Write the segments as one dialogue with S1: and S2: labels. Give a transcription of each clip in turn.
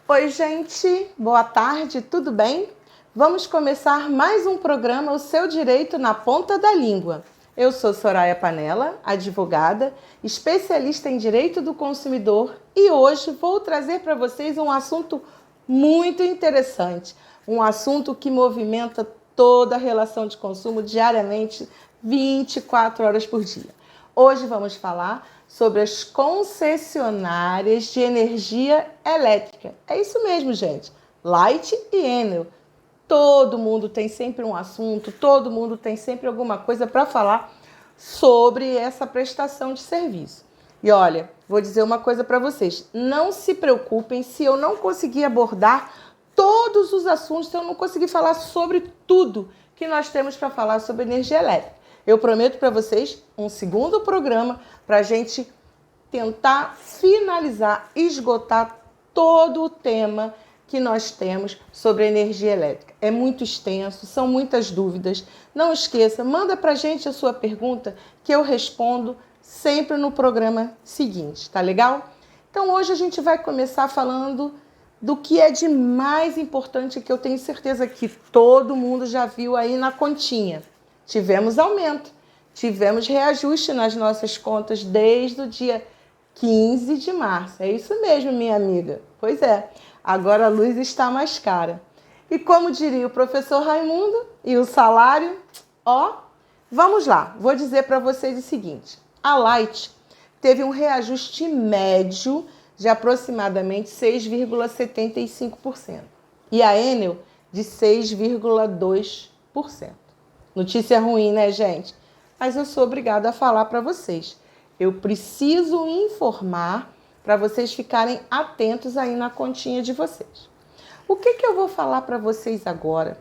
S1: Oi, gente, boa tarde, tudo bem? Vamos começar mais um programa O Seu Direito na Ponta da Língua. Eu sou Soraya Panella, advogada, especialista em direito do consumidor e hoje vou trazer para vocês um assunto muito interessante, um assunto que movimenta toda a relação de consumo diariamente, 24 horas por dia. Hoje vamos falar sobre as concessionárias de energia elétrica. É isso mesmo, gente. Light e Enel. Todo mundo tem sempre um assunto, todo mundo tem sempre alguma coisa para falar sobre essa prestação de serviço. E olha, vou dizer uma coisa para vocês. Não se preocupem se eu não conseguir abordar todos os assuntos, se eu não conseguir falar sobre tudo que nós temos para falar sobre energia elétrica. Eu prometo para vocês um segundo programa para a gente tentar finalizar, esgotar todo o tema que nós temos sobre energia elétrica. É muito extenso, são muitas dúvidas. Não esqueça, manda para a gente a sua pergunta que eu respondo sempre no programa seguinte, tá legal? Então hoje a gente vai começar falando do que é de mais importante, que eu tenho certeza que todo mundo já viu aí na continha. Tivemos aumento, tivemos reajuste nas nossas contas desde o dia 15 de março. É isso mesmo, minha amiga. Pois é, agora a luz está mais cara. E como diria o professor Raimundo, e o salário? Vamos lá, vou dizer para vocês o seguinte. A Light teve um reajuste médio de aproximadamente 6,75%. E a Enel de 6,2%. Notícia ruim, né, gente? Mas eu sou obrigada a falar para vocês. Eu preciso informar para vocês ficarem atentos aí na continha de vocês. O que eu vou falar para vocês agora?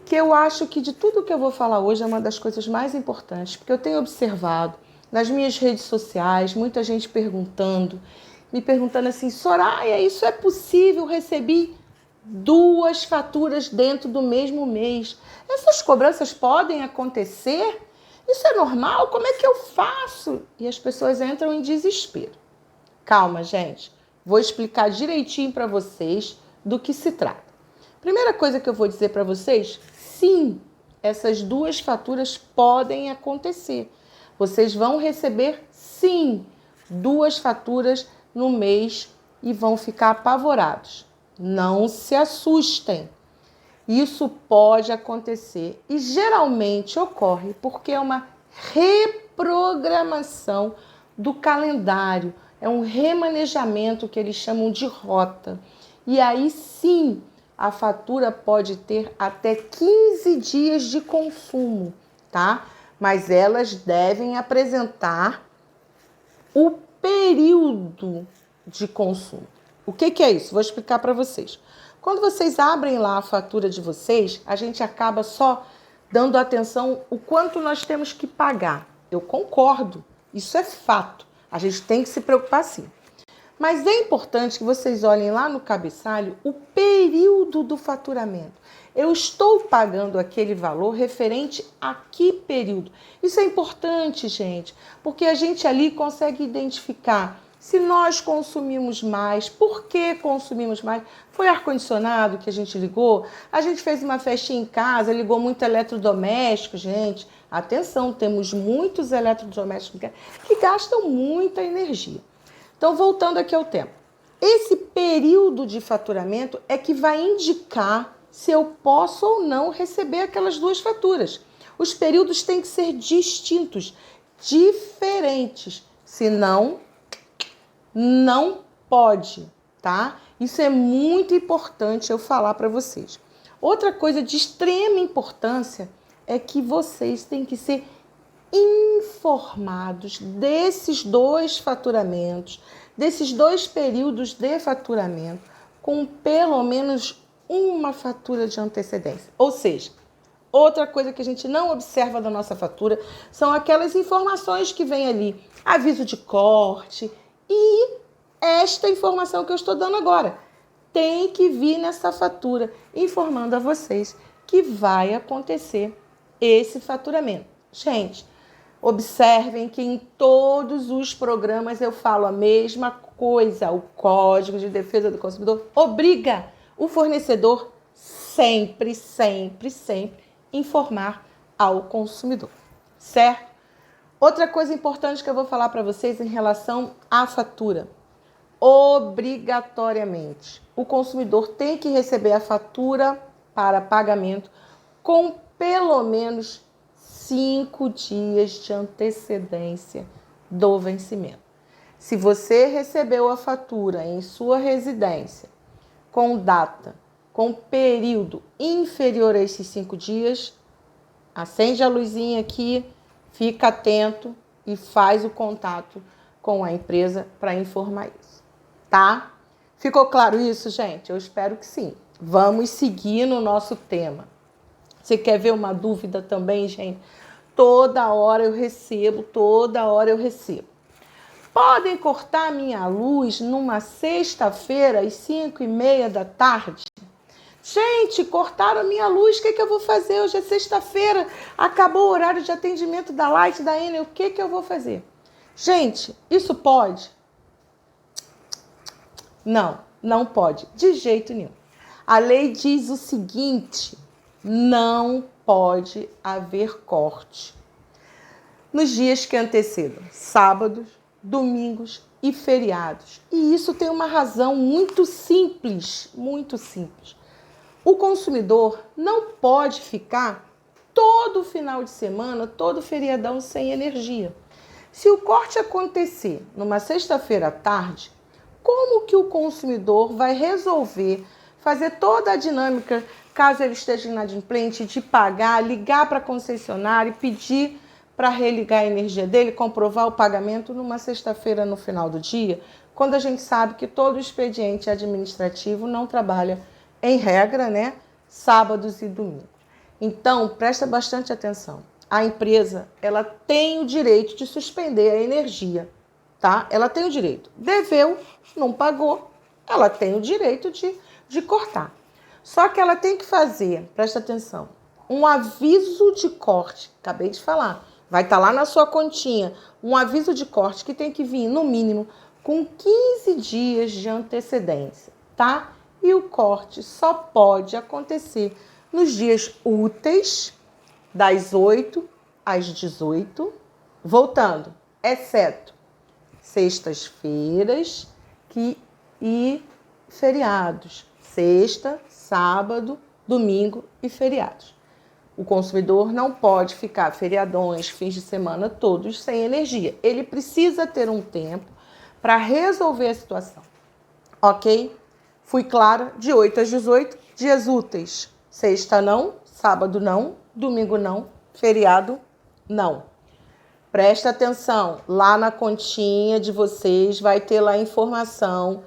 S1: Que eu acho que de tudo que eu vou falar hoje é uma das coisas mais importantes, porque eu tenho observado nas minhas redes sociais, muita gente me perguntando assim, Soraya, isso é possível? Recebi 2 faturas dentro do mesmo mês. Essas cobranças podem acontecer? Isso é normal? Como é que eu faço? E as pessoas entram em desespero. Calma, gente. Vou explicar direitinho para vocês do que se trata. Primeira coisa que eu vou dizer para vocês, sim, essas 2 faturas podem acontecer. Vocês vão receber, sim, 2 faturas no mês e vão ficar apavorados. Não se assustem. Isso pode acontecer e geralmente ocorre porque é uma reprogramação do calendário, é um remanejamento que eles chamam de rota. E aí sim, a fatura pode ter até 15 dias de consumo, tá? Mas elas devem apresentar o período de consumo. O que é isso? Vou explicar para vocês. Quando vocês abrem lá a fatura de vocês, a gente acaba só dando atenção o quanto nós temos que pagar. Eu concordo, isso é fato. A gente tem que se preocupar sim. Mas é importante que vocês olhem lá no cabeçalho o período do faturamento. Eu estou pagando aquele valor referente a que período? Isso é importante, gente, porque a gente ali consegue identificar se nós consumimos mais, por que consumimos mais? Foi ar-condicionado que a gente ligou? A gente fez uma festinha em casa, ligou muito eletrodoméstico, gente. Atenção, temos muitos eletrodomésticos que gastam muita energia. Então, voltando aqui ao tema. Esse período de faturamento é que vai indicar se eu posso ou não receber aquelas 2 faturas. Os períodos têm que ser distintos, diferentes, senão não pode, tá? Isso é muito importante eu falar para vocês. Outra coisa de extrema importância é que vocês têm que ser informados desses 2 faturamentos, desses 2 períodos de faturamento, com pelo menos uma fatura de antecedência. Ou seja, outra coisa que a gente não observa da nossa fatura são aquelas informações que vem ali, aviso de corte e esta informação que eu estou dando agora. Tem que vir nessa fatura, informando a vocês que vai acontecer esse faturamento. Gente, Observem que em todos os programas eu falo a mesma coisa. O Código de Defesa do Consumidor obriga o fornecedor sempre informar ao consumidor, certo? Outra coisa importante que eu vou falar para vocês em relação à fatura. Obrigatoriamente, o consumidor tem que receber a fatura para pagamento com pelo menos 5 dias de antecedência do vencimento. Se você recebeu a fatura em sua residência com data, com período inferior a esses 5 dias, acende a luzinha aqui, fica atento e faz o contato com a empresa para informar isso, tá? Ficou claro isso, gente? Eu espero que sim. Vamos seguir no nosso tema. Você quer ver uma dúvida também, gente? Toda hora eu recebo. Podem cortar minha luz numa sexta-feira às 5h30 da tarde? Gente, cortaram minha luz, o que eu vou fazer? Hoje é sexta-feira, acabou o horário de atendimento da Light, da Enel, o que eu vou fazer? Gente, isso pode? Não, não pode, de jeito nenhum. A lei diz o seguinte, não pode haver corte nos dias que antecedam sábados, domingos e feriados. E isso tem uma razão muito simples, muito simples. O consumidor não pode ficar todo final de semana, todo feriadão sem energia. Se o corte acontecer numa sexta-feira à tarde, como que o consumidor vai resolver fazer toda a dinâmica, caso ele esteja inadimplente, de pagar, ligar para a concessionária e pedir para religar a energia dele, comprovar o pagamento numa sexta-feira no final do dia, quando a gente sabe que todo expediente administrativo não trabalha, em regra, né, sábados e domingos. Então, presta bastante atenção. A empresa, ela tem o direito de suspender a energia, tá? Ela tem o direito. Deveu, não pagou, ela tem o direito de cortar. Só que ela tem que fazer, presta atenção, um aviso de corte, acabei de falar, vai estar lá na sua continha, um aviso de corte que tem que vir, no mínimo, com 15 dias de antecedência, tá? E o corte só pode acontecer nos dias úteis, das 8 às 18, voltando, exceto sextas-feiras e feriados, sexta, sábado, domingo e feriados. O consumidor não pode ficar feriadões, fins de semana todos sem energia. Ele precisa ter um tempo para resolver a situação, ok? Fui clara, de 8 às 18, dias úteis. Sexta não, sábado não, domingo não, feriado não. Presta atenção, lá na continha de vocês vai ter lá a informação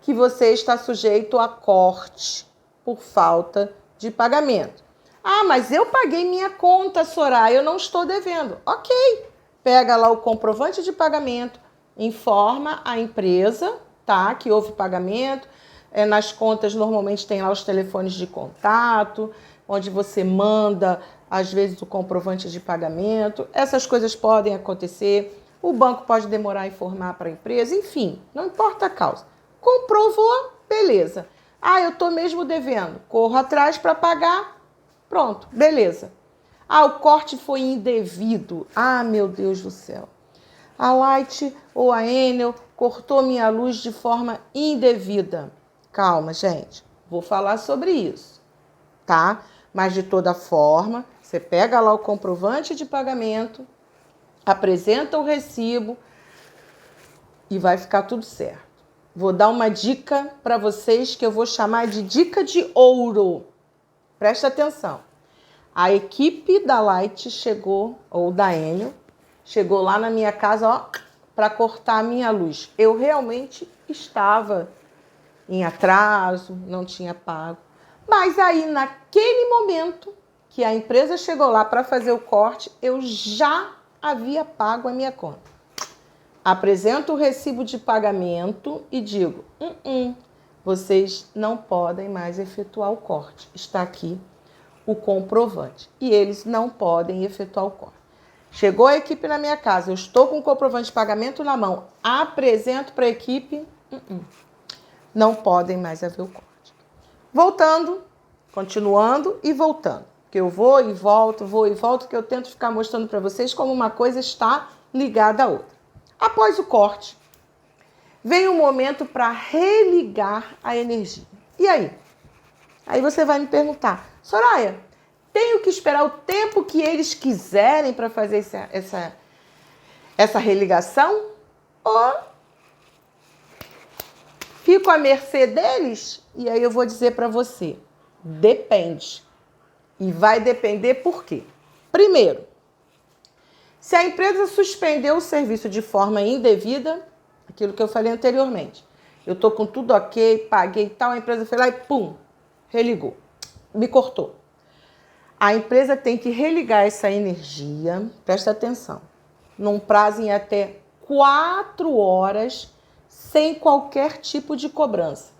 S1: que você está sujeito a corte por falta de pagamento. Ah, mas eu paguei minha conta, Soraya, eu não estou devendo. Ok, pega lá o comprovante de pagamento, informa a empresa, tá, que houve pagamento. Nas contas, normalmente, tem lá os telefones de contato, onde você manda, às vezes, o comprovante de pagamento. Essas coisas podem acontecer. O banco pode demorar a informar para a empresa. Enfim, não importa a causa. Comprovou, beleza. Ah, eu estou mesmo devendo. Corro atrás para pagar. Pronto, beleza. Ah, o corte foi indevido. Ah, meu Deus do céu. A Light ou a Enel cortou minha luz de forma indevida. Calma, gente. Vou falar sobre isso, tá? Mas, de toda forma, você pega lá o comprovante de pagamento, apresenta o recibo e vai ficar tudo certo. Vou dar uma dica para vocês que eu vou chamar de dica de ouro. Presta atenção. A equipe da Light chegou, ou da Enel, chegou lá na minha casa, ó, para cortar a minha luz. Eu realmente estava em atraso, não tinha pago. Mas aí, naquele momento que a empresa chegou lá para fazer o corte, eu já havia pago a minha conta. Apresento o recibo de pagamento e digo, vocês não podem mais efetuar o corte. Está aqui o comprovante. E eles não podem efetuar o corte. Chegou a equipe na minha casa, eu estou com o comprovante de pagamento na mão, apresento para a equipe, não podem mais haver o corte. Voltando, continuando e voltando. Que eu vou e volto, que eu tento ficar mostrando para vocês como uma coisa está ligada à outra. Após o corte, vem o momento para religar a energia. E aí? Aí você vai me perguntar, Soraya, tenho que esperar o tempo que eles quiserem para fazer essa religação? Ou fico à mercê deles? E aí eu vou dizer para você, depende. E vai depender por quê? Primeiro, se a empresa suspendeu o serviço de forma indevida, aquilo que eu falei anteriormente, eu estou com tudo ok, paguei e tal, a empresa foi lá e pum, religou, me cortou. A empresa tem que religar essa energia, presta atenção, num prazo em até 4 horas, sem qualquer tipo de cobrança.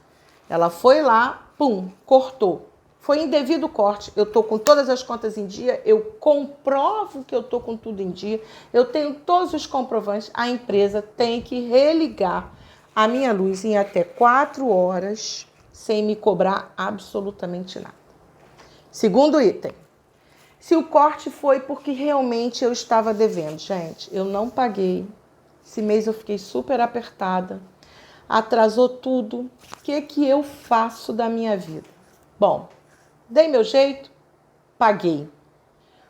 S1: Ela foi lá, pum, cortou. Foi indevido o corte, eu estou com todas as contas em dia, eu comprovo que eu estou com tudo em dia, eu tenho todos os comprovantes, a empresa tem que religar a minha luz em até 4 horas, sem me cobrar absolutamente nada. Segundo item, se o corte foi porque realmente eu estava devendo, gente, eu não paguei, esse mês eu fiquei super apertada, atrasou tudo, o que eu faço da minha vida? Bom, dei meu jeito, paguei.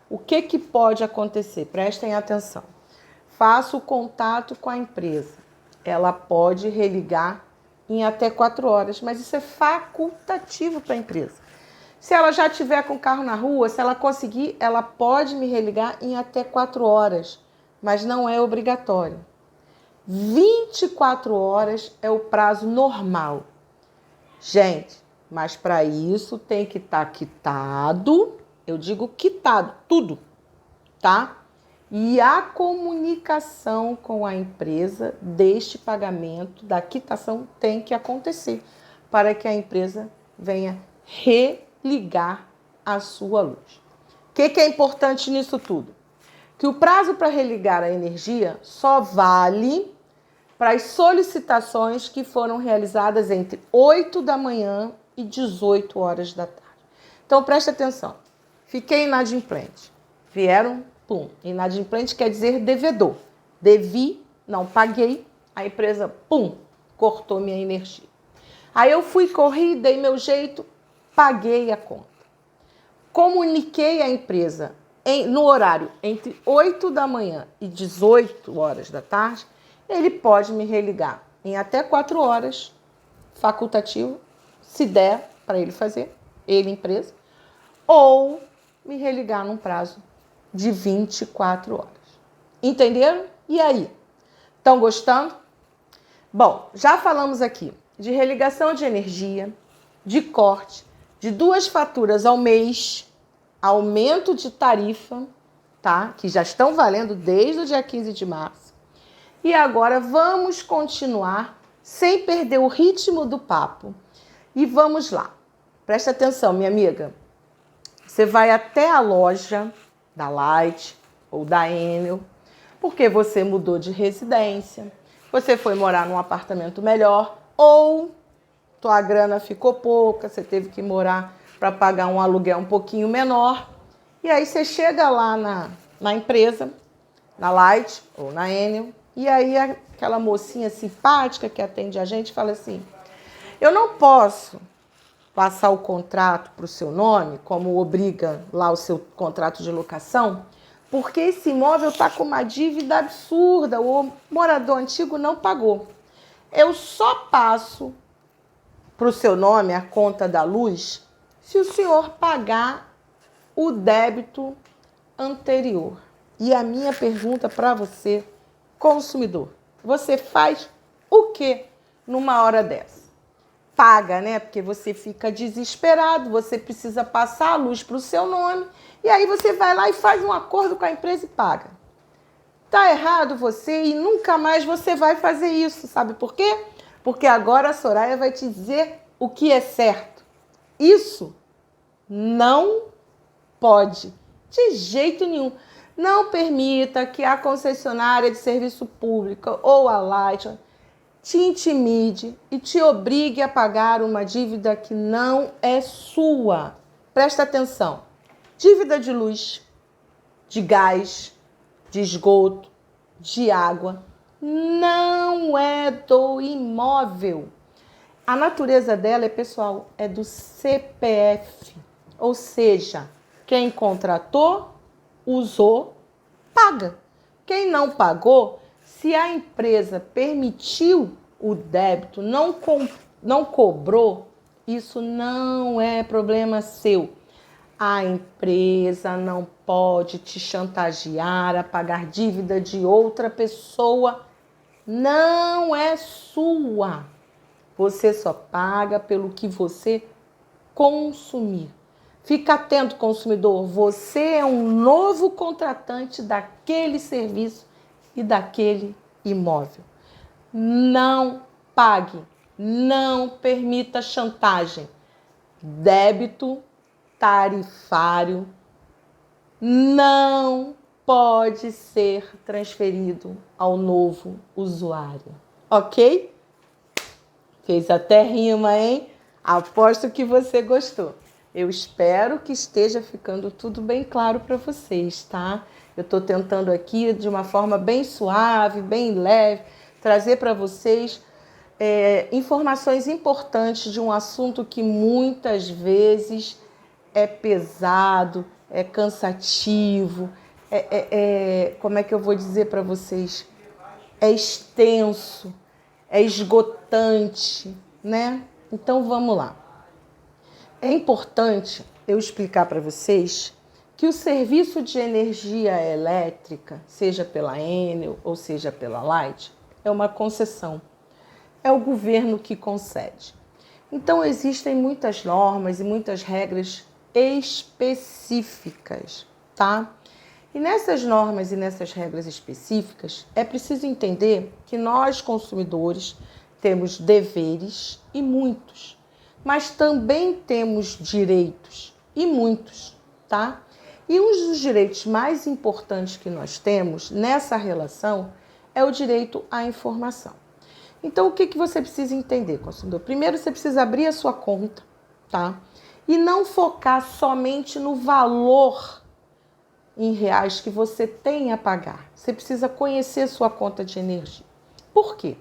S1: O que pode acontecer? Prestem atenção. Faço o contato com a empresa. Ela pode religar em até 4 horas, mas isso é facultativo para a empresa. Se ela já estiver com o carro na rua, se ela conseguir, ela pode me religar em até 4 horas, mas não é obrigatório. 24 horas é o prazo normal. Gente, mas para isso tem que estar quitado, eu digo quitado, tudo, tá? E a comunicação com a empresa deste pagamento, da quitação, tem que acontecer para que a empresa venha religar a sua luz. O que é importante nisso tudo? Que o prazo para religar a energia só vale para as solicitações que foram realizadas entre 8 da manhã e 18 horas da tarde. Então, preste atenção. Fiquei inadimplente. Vieram, pum. Inadimplente quer dizer devedor. Devi, não paguei, a empresa, pum, cortou minha energia. Aí eu fui, corri, dei meu jeito, paguei a conta. Comuniquei à empresa no horário entre 8 da manhã e 18 horas da tarde, ele pode me religar em até 4 horas, facultativo, se der para ele fazer, ele, empresa, ou me religar num prazo de 24 horas. Entenderam? E aí? Estão gostando? Bom, já falamos aqui de religação de energia, de corte, de 2 faturas ao mês, aumento de tarifa, tá? Que já estão valendo desde o dia 15 de março. E agora vamos continuar sem perder o ritmo do papo. E vamos lá. Presta atenção, minha amiga. Você vai até a loja da Light ou da Enel, porque você mudou de residência, você foi morar num apartamento melhor, ou tua grana ficou pouca, você teve que morar para pagar um aluguel um pouquinho menor. E aí você chega lá na empresa, na Light ou na Enel, e aí aquela mocinha simpática que atende a gente fala assim, eu não posso passar o contrato para o seu nome, como obriga lá o seu contrato de locação, porque esse imóvel está com uma dívida absurda, o morador antigo não pagou. Eu só passo para o seu nome a conta da luz se o senhor pagar o débito anterior. E a minha pergunta para você, consumidor, você faz o que numa hora dessa? Paga, né? Porque você fica desesperado, você precisa passar a luz para o seu nome, e aí você vai lá e faz um acordo com a empresa e paga. Tá errado você e nunca mais você vai fazer isso, sabe por quê? Porque agora a Soraya vai te dizer o que é certo. Isso não pode, de jeito nenhum. Não permita que a concessionária de serviço público ou a Light te intimide e te obrigue a pagar uma dívida que não é sua. Presta atenção. Dívida de luz, de gás, de esgoto, de água, não é do imóvel. A natureza dela é pessoal, é do CPF. Ou seja, quem contratou, usou, paga. Quem não pagou, se a empresa permitiu o débito, não cobrou, isso não é problema seu. A empresa não pode te chantagear a pagar dívida de outra pessoa. Não é sua. Você só paga pelo que você consumir. Fica atento, consumidor. Você é um novo contratante daquele serviço e daquele imóvel. Não pague. Não permita chantagem. Débito tarifário não pode ser transferido ao novo usuário. Ok? Fez até rima, hein? Aposto que você gostou. Eu espero que esteja ficando tudo bem claro para vocês, tá? Eu estou tentando aqui, de uma forma bem suave, bem leve, trazer para vocês informações importantes de um assunto que muitas vezes é pesado, é cansativo, como é que eu vou dizer para vocês? É extenso, é esgotante, né? Então vamos lá. É importante eu explicar para vocês que o serviço de energia elétrica, seja pela Enel ou seja pela Light, é uma concessão. É o governo que concede. Então existem muitas normas e muitas regras específicas, tá? E nessas normas e nessas regras específicas, é preciso entender que nós, consumidores, temos deveres e muitos, mas também temos direitos e muitos, tá? E um dos direitos mais importantes que nós temos nessa relação é o direito à informação. Então, o que você precisa entender, consumidor? Primeiro, você precisa abrir a sua conta, tá? E não focar somente no valor em reais que você tem a pagar. Você precisa conhecer sua conta de energia. Por quê?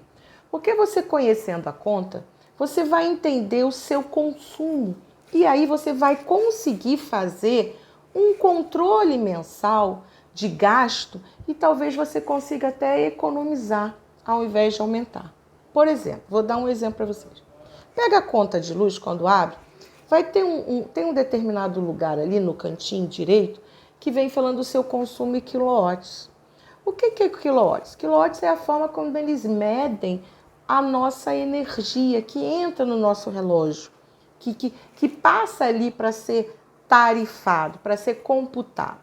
S1: Porque você conhecendo a conta, você vai entender o seu consumo. E aí você vai conseguir fazer um controle mensal de gasto e talvez você consiga até economizar ao invés de aumentar. Por exemplo, vou dar um exemplo para vocês. Pega a conta de luz quando abre. Vai ter tem um determinado lugar ali no cantinho direito que vem falando do seu consumo em quilowatts. O que é quilowatts? Quilowatts é a forma como eles medem a nossa energia que entra no nosso relógio, que passa ali para ser tarifado, para ser computado.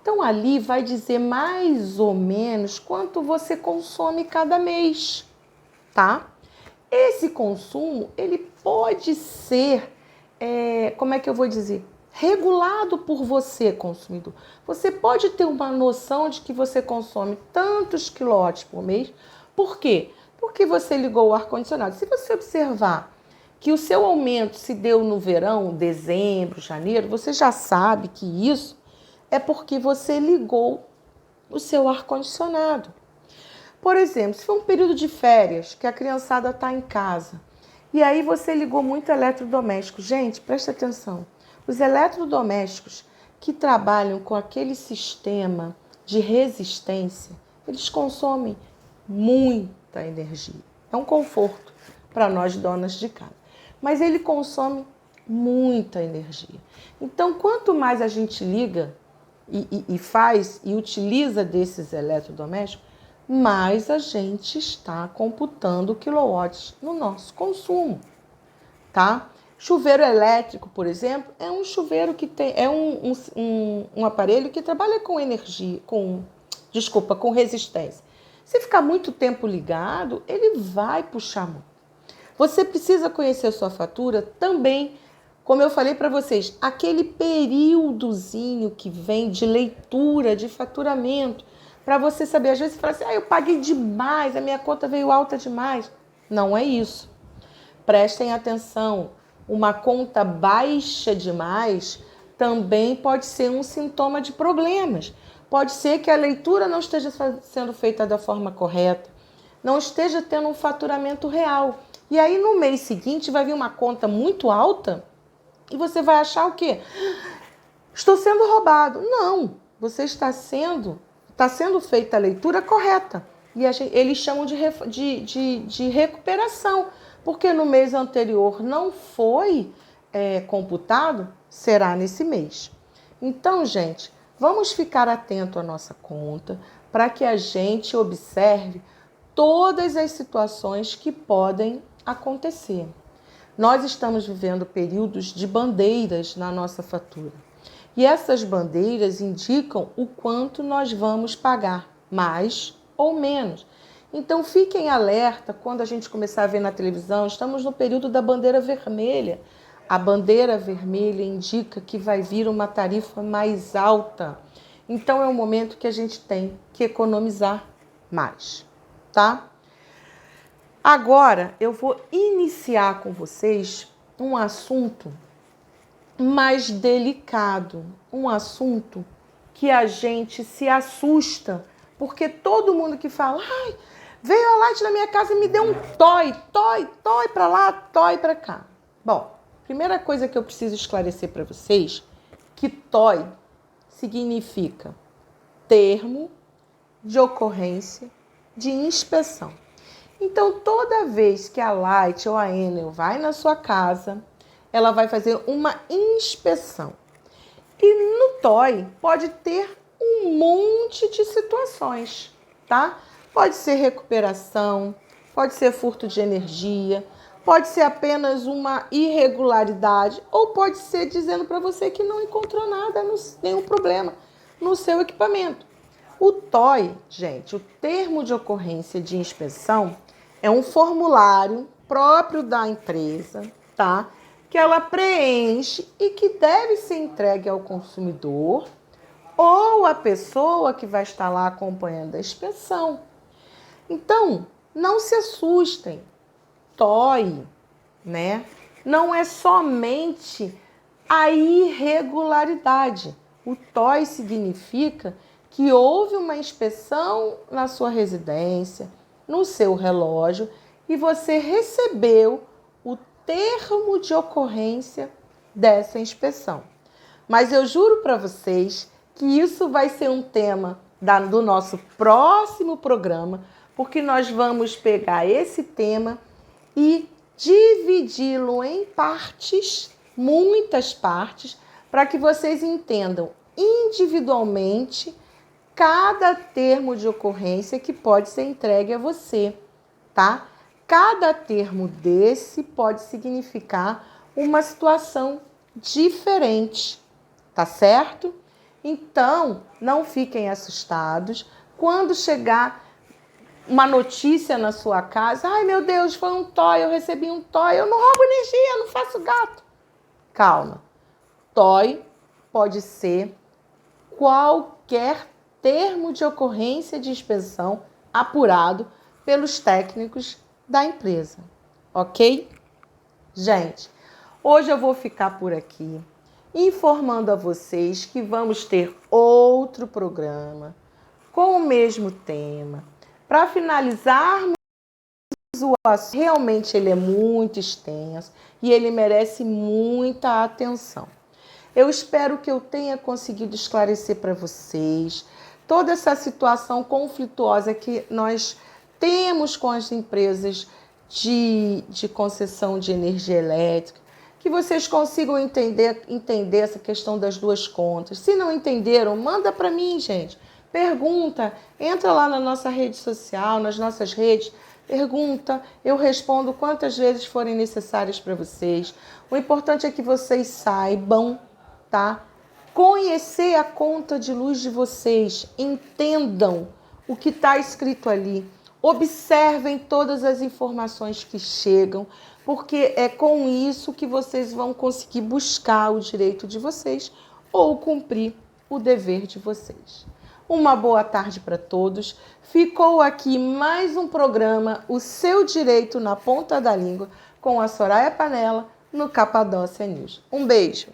S1: Então ali vai dizer mais ou menos quanto você consome cada mês, tá? Esse consumo, ele pode ser como é que eu vou dizer? Regulado por você, consumidor. Você pode ter uma noção de que você consome tantos quilowatts por mês. Por quê? Porque você ligou o ar-condicionado. Se você observar que o seu aumento se deu no verão, dezembro, janeiro, você já sabe que isso é porque você ligou o seu ar-condicionado. Por exemplo, se for um período de férias, que a criançada está em casa, e aí você ligou muito eletrodoméstico. Gente, presta atenção. Os eletrodomésticos que trabalham com aquele sistema de resistência, eles consomem muita energia. É um conforto para nós donas de casa. Mas ele consome muita energia. Então, quanto mais a gente liga e faz e utiliza desses eletrodomésticos, mais a gente está computando quilowatts no nosso consumo, tá? Chuveiro elétrico, por exemplo, é um chuveiro que tem, um aparelho que trabalha com energia, com resistência. Se ficar muito tempo ligado, ele vai puxar muito. Você precisa conhecer a sua fatura também Como eu falei para vocês, aquele períodozinho que vem de leitura, de faturamento, para você saber, às vezes você fala assim, eu paguei demais, a minha conta veio alta demais. Não é isso. Prestem atenção, uma conta baixa demais também pode ser um sintoma de problemas. Pode ser que a leitura não esteja sendo feita da forma correta, não esteja tendo um faturamento real. E aí no mês seguinte vai vir uma conta muito alta e você vai achar o quê? Estou sendo roubado. Não, você está sendo feita a leitura correta. E eles chamam de recuperação, porque no mês anterior não foi computado, será nesse mês. Então, gente, vamos ficar atento à nossa conta para que a gente observe todas as situações que podem acontecer. Nós estamos vivendo períodos de bandeiras na nossa fatura. E essas bandeiras indicam o quanto nós vamos pagar, mais ou menos. Então fiquem alerta quando a gente começar a ver na televisão, estamos no período da bandeira vermelha. A bandeira vermelha indica que vai vir uma tarifa mais alta. Então é o momento que a gente tem que economizar mais, tá? Agora eu vou iniciar com vocês um assunto mais delicado, um assunto que a gente se assusta, porque todo mundo que fala, veio a Light na minha casa e me deu um toy para lá, toy para cá. Bom, primeira coisa que eu preciso esclarecer para vocês, que toy significa termo de ocorrência de inspeção. Então, toda vez que a Light ou a Enel vai na sua casa, ela vai fazer uma inspeção. E no toy pode ter um monte de situações, tá? Pode ser recuperação, pode ser furto de energia, pode ser apenas uma irregularidade, ou pode ser dizendo para você que não encontrou nada, nenhum problema no seu equipamento. O toy, gente, o termo de ocorrência de inspeção, é um formulário próprio da empresa, tá? Que ela preenche e que deve ser entregue ao consumidor ou à pessoa que vai estar lá acompanhando a inspeção. Então, não se assustem. TOI, né? Não é somente a irregularidade. O TOI significa que houve uma inspeção na sua residência, no seu relógio, e você recebeu o termo de ocorrência dessa inspeção. Mas eu juro para vocês que isso vai ser um tema do nosso próximo programa, porque nós vamos pegar esse tema e dividi-lo em partes, muitas partes, para que vocês entendam individualmente cada termo de ocorrência que pode ser entregue a você, tá? Cada termo desse pode significar uma situação diferente, tá certo? Então, não fiquem assustados. Quando chegar uma notícia na sua casa, ai meu Deus, foi um toy, eu recebi um toy, eu não roubo energia, eu não faço gato. Calma. Toy pode ser qualquer termo de ocorrência de inspeção apurado pelos técnicos da empresa, ok? Gente, hoje eu vou ficar por aqui informando a vocês que vamos ter outro programa com o mesmo tema. Para finalizarmos o assunto, realmente ele é muito extenso e ele merece muita atenção. Eu espero que eu tenha conseguido esclarecer para vocês toda essa situação conflituosa que nós temos com as empresas de concessão de energia elétrica, que vocês consigam entender essa questão das duas contas. Se não entenderam, manda para mim, gente. Pergunta, entra lá na nossa rede social, nas nossas redes, pergunta, eu respondo quantas vezes forem necessárias para vocês. O importante é que vocês saibam, tá? Conhecer a conta de luz de vocês, entendam o que está escrito ali, Observem todas as informações que chegam, porque é com isso que vocês vão conseguir buscar o direito de vocês ou cumprir o dever de vocês. Uma boa tarde para todos. Ficou aqui mais um programa, O Seu Direito na Ponta da Língua, com a Soraya Panela, no Capadócia News. Um beijo!